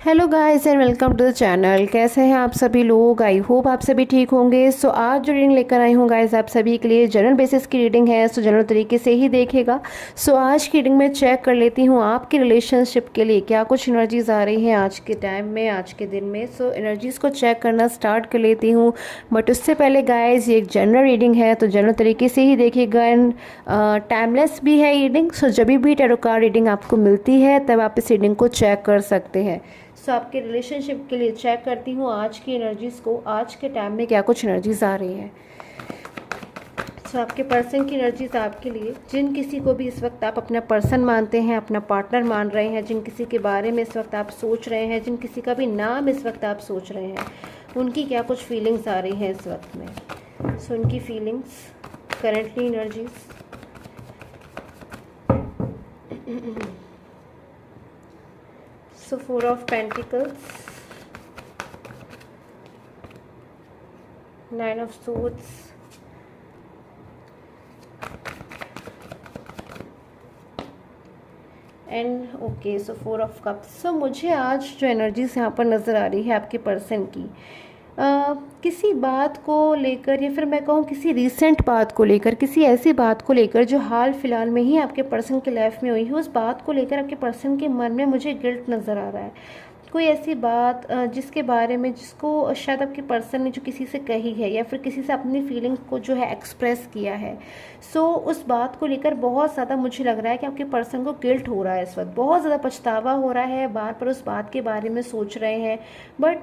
Hello guys and welcome to the channel. कैसे हैं आप सभी लोग? आई होप आप सभी ठीक होंगे। सो आज जो रीडिंग लेकर आई हूँ गाइस आप सभी के लिए जनरल बेसिस की रीडिंग है। सो जनरल तरीके से ही देखेगा। सो आज की रीडिंग में चेक कर लेती हूँ आपकी रिलेशनशिप के लिए क्या कुछ एनर्जीज आ रही हैं आज के टाइम में, आज के दिन में। सो एनर्जीज को चेक करना स्टार्ट कर लेती हूँ। बट उससे पहले गाइज ये एक जनरल रीडिंग है तो जनरल तरीके से ही देखिएगा एंड टाइमलेस भी है रीडिंग। सो जब भी टैरो कार्ड रीडिंग आपको मिलती है तब आप इस रीडिंग को चेक कर सकते हैं। सो आपके रिलेशनशिप के लिए चेक करती हूँ आज की एनर्जीज़ को, आज के टाइम में क्या कुछ एनर्जीज आ रही हैं। सो आपके पर्सन की एनर्जीज आपके लिए, जिन किसी को भी इस वक्त आप अपना पर्सन मानते हैं, अपना पार्टनर मान रहे हैं, जिन किसी के बारे में इस वक्त आप सोच रहे हैं, जिन किसी का भी नाम इस वक्त आप सोच रहे हैं, उनकी क्या कुछ फीलिंग्स आ रही हैं इस वक्त में। सो उनकी feelings, currently energies. So Four of Pentacles, Nine of Swords, and okay so four of cups. So मुझे आज जो एनर्जीज यहाँ पर नज़र आ रही है आपके पर्सन की, किसी बात को लेकर या फिर मैं कहूँ किसी रीसेंट बात को लेकर, किसी ऐसी बात को लेकर जो हाल फिलहाल में ही आपके पर्सन के लाइफ में हुई है, उस बात को लेकर आपके पर्सन के मन में मुझे गिल्ट नज़र आ रहा है। कोई ऐसी बात जिसके बारे में, जिसको शायद आपके पर्सन ने जो किसी से कही है या फिर किसी से अपनी फीलिंग्स को जो है एक्सप्रेस किया है। सो उस बात को लेकर बहुत ज़्यादा मुझे लग रहा है कि आपके पर्सन को गिल्ट हो रहा है इस वक्त, बहुत ज़्यादा पछतावा हो रहा है, बार बार उस बात के बारे में सोच रहे हैं। बट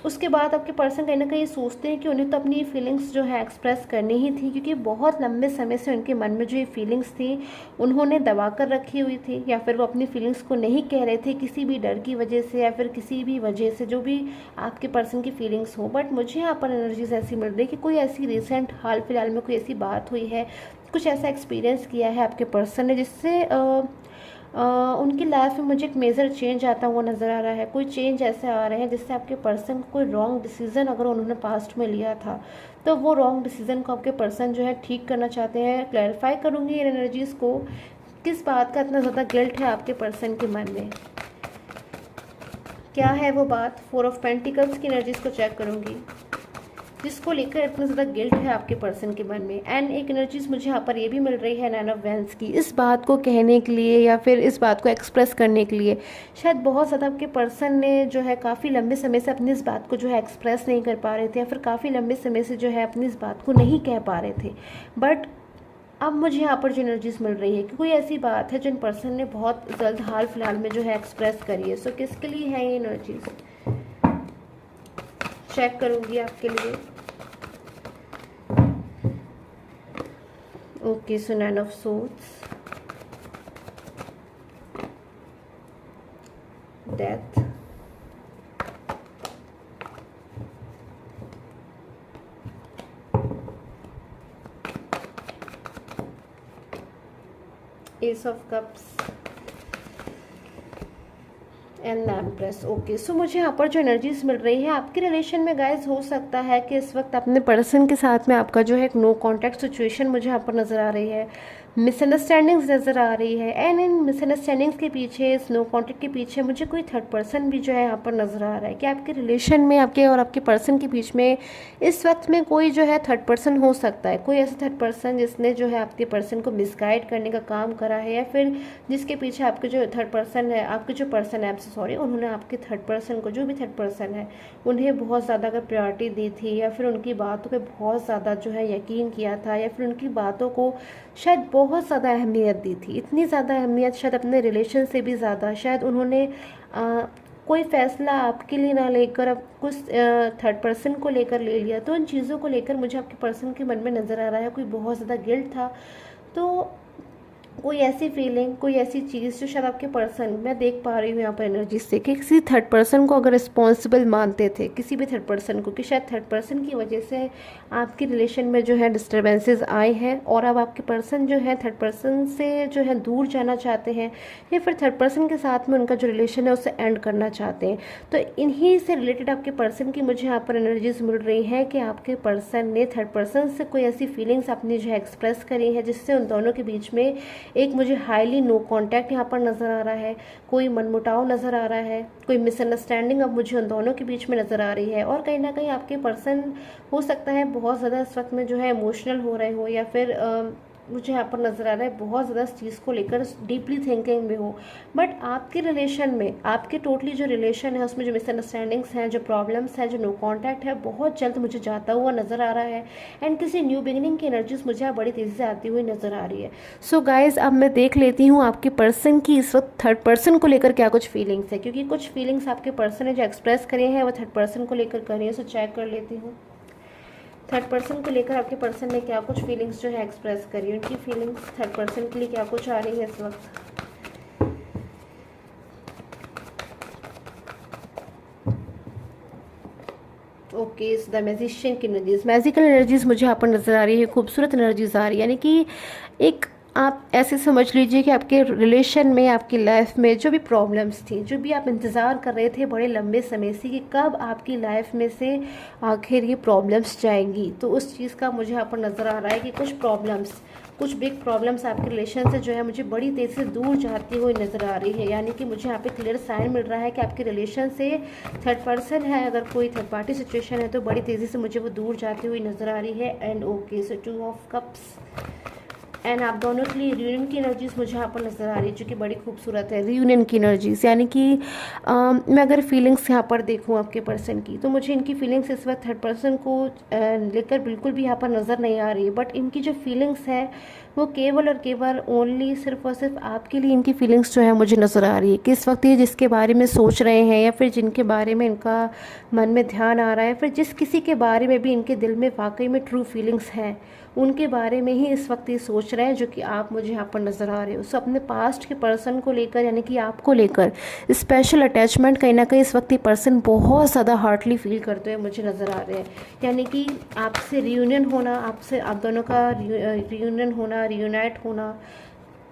उसके बाद आपके पर्सन कहीं ना कहीं सोचते हैं कि उन्हें तो अपनी फीलिंग्स जो है एक्सप्रेस करनी ही थी, क्योंकि बहुत लंबे समय से उनके मन में जो ये फीलिंग्स थी उन्होंने दबा कर रखी हुई थी, या फिर वो अपनी फीलिंग्स को नहीं कह रहे थे किसी भी डर की वजह से या फिर किसी भी वजह से, जो भी आपके पर्सन की फीलिंग्स हो। बट मुझे यहाँ पर एनर्जीज ऐसी मिल रही है कि कोई ऐसी रिसेंट हाल फिलहाल में कोई ऐसी बात हुई है, कुछ ऐसा एक्सपीरियंस किया है आपके पर्सन ने जिससे उनकी लाइफ में मुझे एक मेजर चेंज आता हुआ नज़र आ रहा है। कोई चेंज ऐसे आ रहे हैं जिससे आपके पर्सन कोई रॉन्ग डिसीजन अगर उन्होंने पास्ट में लिया था तो वो रॉन्ग डिसीजन को आपके पर्सन जो है ठीक करना चाहते हैं। क्लैरिफाई करूँगी इन एनर्जीज़ को, किस बात का इतना ज़्यादा गिल्ट है आपके पर्सन के मन में, क्या है वो बात। फोर ऑफ पेंटिकल्स की एनर्जीज़ को चेक करूँगी जिसको लेकर इतना ज़्यादा गिल्ट है आपके पर्सन के मन में। एंड एक एनर्जीज मुझे यहाँ पर ये भी मिल रही है नाइन ऑफ वैंड्स की, इस बात को कहने के लिए या फिर इस बात को एक्सप्रेस करने के लिए शायद बहुत ज़्यादा आपके पर्सन ने जो है काफ़ी लंबे समय से अपनी इस बात को जो है एक्सप्रेस नहीं कर पा रहे थे, या फिर काफ़ी लंबे समय से जो है अपनी इस बात को नहीं कह पा रहे थे। बट अब मुझे यहाँ पर जो एनर्जीज मिल रही है कि कोई ऐसी बात है जिन पर्सन ने बहुत जल्द हाल फिलहाल में जो है एक्सप्रेस करी है। सो किसके लिए है ये एनर्जीज, चेक करूँगी आपके लिए। Okay so nine of swords, death, S of cups and empress. Okay so मुझे यहाँ पर जो एनर्जीज मिल रही है आपके रिलेशन में गाइज, हो सकता है कि इस वक्त अपने पर्सन के साथ में आपका जो है एक नो कॉन्टैक्ट सिचुएशन मुझे यहाँ पर नज़र आ रही है, मिसअंडरस्टैंडिंग्स नज़र आ रही है। एंड इन मिसअंडरस्टैंडिंग्स के पीछे, इस नो कॉन्टैक्ट के पीछे मुझे कोई थर्ड पर्सन भी जो है यहाँ पर नज़र आ रहा है कि आपके रिलेशन में, आपके और आपके पर्सन के बीच में इस वक्त में कोई जो है थर्ड पर्सन हो सकता है। कोई ऐसा थर्ड पर्सन जिसने जो है आपके पर्सन को मिसगाइड करने का काम करा है, या फिर जिसके पीछे आपके जो थर्ड पर्सन है, आपके जो पर्सन है, सॉरी, उन्होंने आपके थर्ड पर्सन को, जो भी थर्ड पर्सन है, उन्हें बहुत ज़्यादा अगर प्रायोरिटी दी थी, या फिर उनकी बातों पे बहुत ज़्यादा जो है यकीन किया था, या फिर उनकी बातों को शायद बहुत ज़्यादा अहमियत दी थी। इतनी ज़्यादा अहमियत, शायद अपने रिलेशन से भी ज़्यादा, शायद उन्होंने कोई फ़ैसला आपके लिए ना लेकर अब कुछ थर्ड पर्सन को लेकर ले लिया। तो इन चीज़ों को लेकर मुझे आपके पर्सन के मन में नज़र आ रहा है कोई बहुत ज़्यादा गिल्ट था। तो कोई ऐसी फीलिंग, कोई ऐसी चीज़ जो शायद आपके पर्सन, मैं देख पा रही हूँ यहाँ पर एनर्जी से कि किसी थर्ड पर्सन को अगर रिस्पॉन्सिबल मानते थे, किसी भी थर्ड पर्सन को, कि शायद थर्ड पर्सन की वजह से आपकी रिलेशन में जो है डिस्टर्बेंसेस आए हैं, और अब आपके पर्सन जो है थर्ड पर्सन से जो है दूर जाना चाहते हैं, या फिर थर्ड पर्सन के साथ में उनका जो रिलेशन है उसे एंड करना चाहते हैं। तो इन्हीं से रिलेटेड आपके पर्सन की मुझे यहाँ पर एनर्जीज मिल रही है कि आपके पर्सन ने थर्ड पर्सन से कोई ऐसी फीलिंग्स अपनी जो है एक्सप्रेस करी है जिससे उन दोनों के बीच में एक मुझे हाईली नो कॉन्टैक्ट यहाँ पर नज़र आ रहा है, कोई मनमुटाव नज़र आ रहा है, कोई मिसअंडरस्टैंडिंग अब मुझे उन दोनों के बीच में नज़र आ रही है। और कहीं ना कहीं आपके पर्सन हो सकता है बहुत ज़्यादा इस वक्त में जो है इमोशनल हो रहे हो, या फिर मुझे यहाँ पर नज़र आ रहा है बहुत ज़्यादा इस चीज़ को लेकर डीपली थिंकिंग में हो। बट आपके रिलेशन में, आपके टोटली जो रिलेशन है उसमें जो मिसअंडरस्टैंडिंग्स हैं, जो प्रॉब्लम्स हैं, जो नो कांटेक्ट है, बहुत जल्द मुझे जाता हुआ नज़र आ रहा है। एंड किसी न्यू बिगिनिंग की एनर्जीज मुझे यहाँ बड़ी तेज़ी से आती हुई नज़र आ रही है। सो गाइज, अब मैं देख लेती हूँ आपके पर्सन की इस वक्त थर्ड पर्सन को लेकर क्या कुछ फीलिंग्स है, क्योंकि कुछ फीलिंग्स आपके पर्सन ने जो एक्सप्रेस करे हैं वो थर्ड पर्सन को लेकर कर रही है। सो चेक कर लेती हूँ थर्ड पर्सन को लेकर आपके पर्सन ने क्या कुछ फीलिंग्स जो है एक्सप्रेस करी, उनकी फीलिंग्स थर्ड पर्सन के लिए क्या कुछ आ रही है इस वक्त। ओके, द मैजिशियन की एनर्जीज, मैजिकल एनर्जीज मुझे यहाँ पर नज़र आ रही है, खूबसूरत एनर्जीज आ रही है। यानी कि एक आप ऐसे समझ लीजिए कि आपके रिलेशन में, आपकी लाइफ में जो भी प्रॉब्लम्स थी, जो भी आप इंतज़ार कर रहे थे बड़े लंबे समय से कि कब आपकी लाइफ में से आखिर ये प्रॉब्लम्स जाएंगी, तो उस चीज़ का मुझे यहाँ पर नज़र आ रहा है कि कुछ बिग प्रॉब्लम्स आपके रिलेशन से जो है मुझे बड़ी तेज़ी से दूर जाती हुई नज़र आ रही है। यानी कि मुझे यहाँ पे क्लियर साइन मिल रहा है कि आपके रिलेशन से थर्ड पर्सन है, अगर कोई थर्ड पार्टी सिचुएशन है तो बड़ी तेज़ी से मुझे वो दूर जाती हुई नज़र आ रही है। And okay, so 2 of cups, and आप दोनों के लिए रियूनियन की एनर्जीज मुझे यहाँ पर नज़र आ रही है, जो कि बड़ी खूबसूरत है। रियूनियन की एनर्जीज, यानी कि मैं अगर फीलिंग्स यहाँ पर देखूँ आपके पर्सन की, तो मुझे इनकी फीलिंग्स इस वक्त थर्ड पर्सन को लेकर बिल्कुल भी यहाँ पर नज़र नहीं आ रही है। बट इनकी जो फीलिंग्स है वो केवल और केवल ओनली सिर्फ और सिर्फ आपके लिए इनकी फीलिंग्स जो है मुझे नज़र आ रही है कि इस वक्त ये जिसके बारे में सोच रहे हैं, या फिर जिनके बारे में इनका मन में ध्यान आ रहा है, फिर जिस किसी के बारे में भी इनके दिल में वाकई में ट्रू फीलिंग्स हैं, उनके बारे में ही इस वक्त ये सोच रहे हैं, जो कि आप मुझे यहाँ पर नज़र आ रहे हो। सो अपने पास्ट के पर्सन को लेकर, यानी कि आपको लेकर स्पेशल अटैचमेंट कहीं ना कहीं इस वक्त ये पर्सन बहुत ज़्यादा हार्टली फील करते हुए मुझे नज़र आ रहे हैं। यानी कि आपसे रियूनियन होना, आपसे आप दोनों का रियूनियन होना, रियूनाइट होना।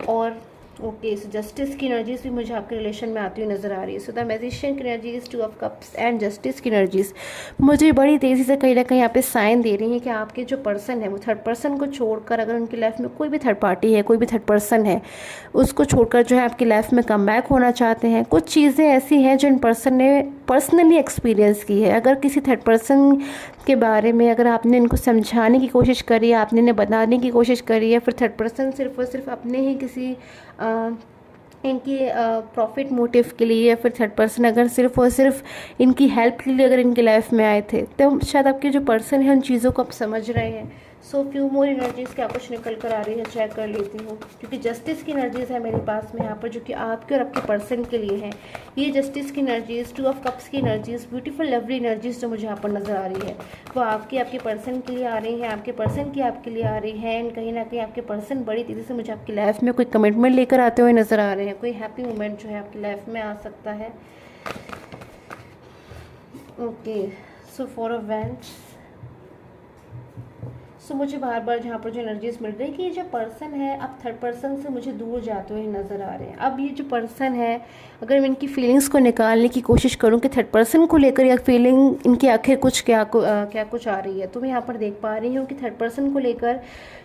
और ओके, सो जस्टिस की एनर्जीज भी मुझे आपके रिलेशन में आती हुई नज़र आ रही है। सो द मैजिशियन की energies, 2 of cups and justice की एनर्जीज मुझे बड़ी तेज़ी से कहीं ना कहीं यहाँ पे साइन दे रही हैं कि आपके जो पर्सन है वो थर्ड पर्सन को छोड़कर, अगर उनकी लाइफ में कोई भी थर्ड पार्टी है, कोई भी थर्ड पर्सन है, उसको छोड़कर जो है आपकी लाइफ में कम बैक होना चाहते हैं। कुछ चीज़ें ऐसी हैं जो इन पर्सन ने पर्सनली एक्सपीरियंस की है। अगर किसी थर्ड पर्सन के बारे में अगर आपने इनको समझाने की कोशिश करी, आपने इन्हें बताने की कोशिश करी, या फिर थर्ड पर्सन सिर्फ और सिर्फ अपने ही किसी इनकी प्रॉफिट मोटिव के लिए, या फिर थर्ड पर्सन अगर सिर्फ और सिर्फ इनकी हेल्प के लिए अगर इनकी लाइफ में आए थे, तो शायद आपके जो पर्सन है उन चीज़ों को आप समझ रहे हैं। सो फ्यू मोर एनर्जीज क्या कुछ निकल कर आ रही है, चेक कर लेती हूँ, क्योंकि जस्टिस की एनर्जीज है मेरे पास में यहाँ पर, जो कि आपके और आपके पर्सन के लिए है। ये जस्टिस की एनर्जीज, 2 ऑफ कप्स की एनर्जीज, ब्यूटीफुल लवली एनर्जीज जो मुझे यहाँ पर नज़र आ रही है, वो आपके पर्सन के लिए आ रही है, आपके पर्सन की आपके लिए आ रही है। एंड कहीं ना कहीं आपके पर्सन बड़ी तेज़ी से मुझे आपकी लाइफ में कोई कमिटमेंट लेकर आते हुए नज़र आ रहे हैं, कोई हैप्पी मोमेंट जो है आपकी लाइफ में आ सकता है। Okay, so 4 of wands. So मुझे बार बार जहाँ पर जो एनर्जीज मिल रही है कि ये जो पर्सन है अब थर्ड पर्सन से मुझे दूर जाते हुए नज़र आ रहे हैं। अब ये जो पर्सन है, अगर मैं इनकी फीलिंग्स को निकालने की कोशिश करूँ कि थर्ड पर्सन को लेकर या फीलिंग इनकी आखिर कुछ क्या कुछ आ रही है, तो मैं यहाँ पर देख पा रही हूँ कि थर्ड पर्सन को लेकर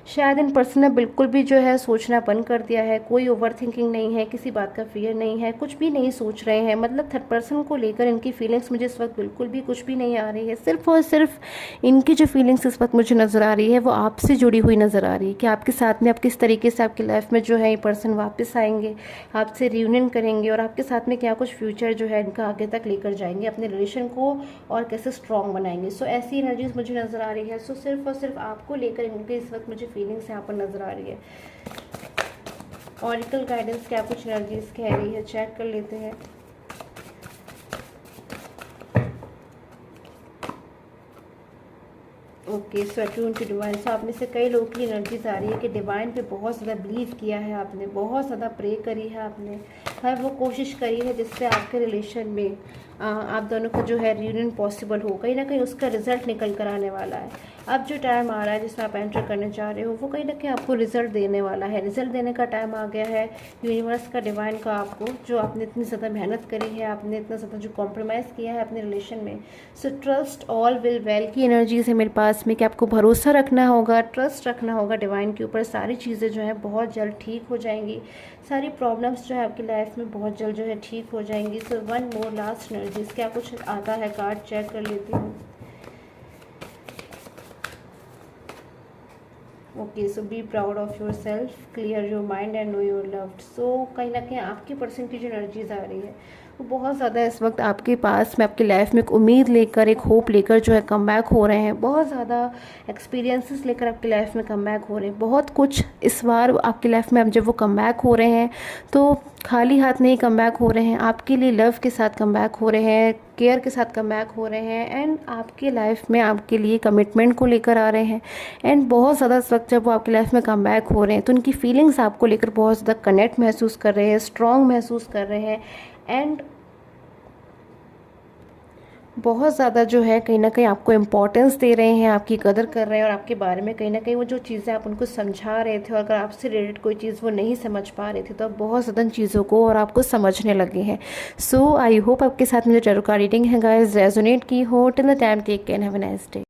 शायद इन पर्सन ने बिल्कुल भी जो है सोचना बंद कर दिया है। कोई ओवर थिंकिंग नहीं है, किसी बात का फियर नहीं है, कुछ भी नहीं सोच रहे हैं। मतलब थर्ड पर्सन को लेकर इनकी फीलिंग्स मुझे इस वक्त बिल्कुल भी कुछ भी नहीं आ रही है। सिर्फ और सिर्फ इनकी जो फीलिंग्स इस वक्त मुझे नज़र आ रही है वो आपसे जुड़ी हुई नज़र आ रही है कि आपके साथ में आप किस तरीके से आपकी लाइफ में जो है ये पर्सन वापस आएंगे, आपसे रियूनियन करेंगे, और आपके साथ में क्या कुछ फ्यूचर जो है इनका आगे तक लेकर जाएंगे, अपने रिलेशन को और कैसे स्ट्रॉन्ग बनाएंगे। सो ऐसी एनर्जीज मुझे नज़र आ रही है। सो सिर्फ और सिर्फ आपको लेकर इनके इस वक्त मुझे फीलिंग्स यहाँ पर नज़र आ रही है। ऑरिकल गाइडेंस क्या कुछ एनर्जीज कह रही है, चेक कर लेते हैं। Okay, so attune to divine. So आप में से कई लोगों की एनर्जीज आ रही है कि डिवाइन पे बहुत ज़्यादा बिलीव किया है आपने, बहुत ज़्यादा प्रे करी है आपने, हर वो कोशिश करी है जिससे आपके रिलेशन में आप दोनों का जो है रियूनियन पॉसिबल हो। कहीं ना कहीं उसका रिजल्ट निकल कर आने वाला है। अब जो टाइम आ रहा है जिसमें आप एंटर करने जा रहे हो वो कहीं ना कहीं आपको रिजल्ट देने वाला है। रिजल्ट देने का टाइम आ गया है यूनिवर्स का, डिवाइन का, आपको जो आपने इतनी ज़्यादा मेहनत करी है, आपने इतना ज़्यादा जो कॉम्प्रोमाइज़ किया है अपने रिलेशन में। So trust all will well की एनर्जीज है मेरे पास पास में कि आपको भरोसा रखना होगा, ट्रस्ट रखना होगा डिवाइन के ऊपर। सारी चीज़ें जो है बहुत जल्द ठीक हो जाएंगी, सारी प्रॉब्लम्स जो है आपकी लाइफ में बहुत जल्द जो है ठीक हो जाएंगी। So one more last energies, क्या कुछ आता है कार्ड चेक कर लेती हूँ। Okay, so be proud of yourself, clear your mind and know your loved. So कहीं ना कहीं आपकी पर्सन की जो एनर्जीज आ रही है वो बहुत ज़्यादा इस वक्त आपके पास में, आपकी लाइफ में एक उम्मीद लेकर, एक होप लेकर जो है कम बैक हो रहे हैं। बहुत ज़्यादा एक्सपीरियंसेस लेकर आपकी लाइफ में कम बैक हो रहे हैं। बहुत कुछ इस बार आपकी लाइफ में अब जब वो कम बैक हो रहे हैं तो खाली हाथ नहीं कम बैक हो रहे हैं, आपके लिए लव के साथ कम बैक हो रहे हैं, केयर के साथ कम बैक हो रहे हैं, एंड आपकी लाइफ में आपके लिए कमिटमेंट को लेकर आ रहे हैं। एंड बहुत ज़्यादा इस वक्त जब वो आपकी लाइफ में कम बैक हो रहे हैं तो उनकी फीलिंग्स आपको लेकर बहुत ज़्यादा कनेक्ट महसूस कर रहे हैं, स्ट्रॉन्ग महसूस कर रहे हैं, एंड बहुत ज़्यादा जो है कहीं ना कहीं आपको इम्पोर्टेंस दे रहे हैं, आपकी कदर कर रहे हैं, और आपके बारे में कहीं ना कहीं वो जो चीज़ें आप उनको समझा रहे थे, और अगर आपसे रिलेटेड कोई चीज़ वो नहीं समझ पा रहे थे तो आप बहुत ज़्यादा चीज़ों को और आपको समझने लगे हैं। सो आई होप आपके साथ में जो टैरो कार्ड रीडिंग है गाइस रेजोनेट की हो। Till the time take care, have a nice day.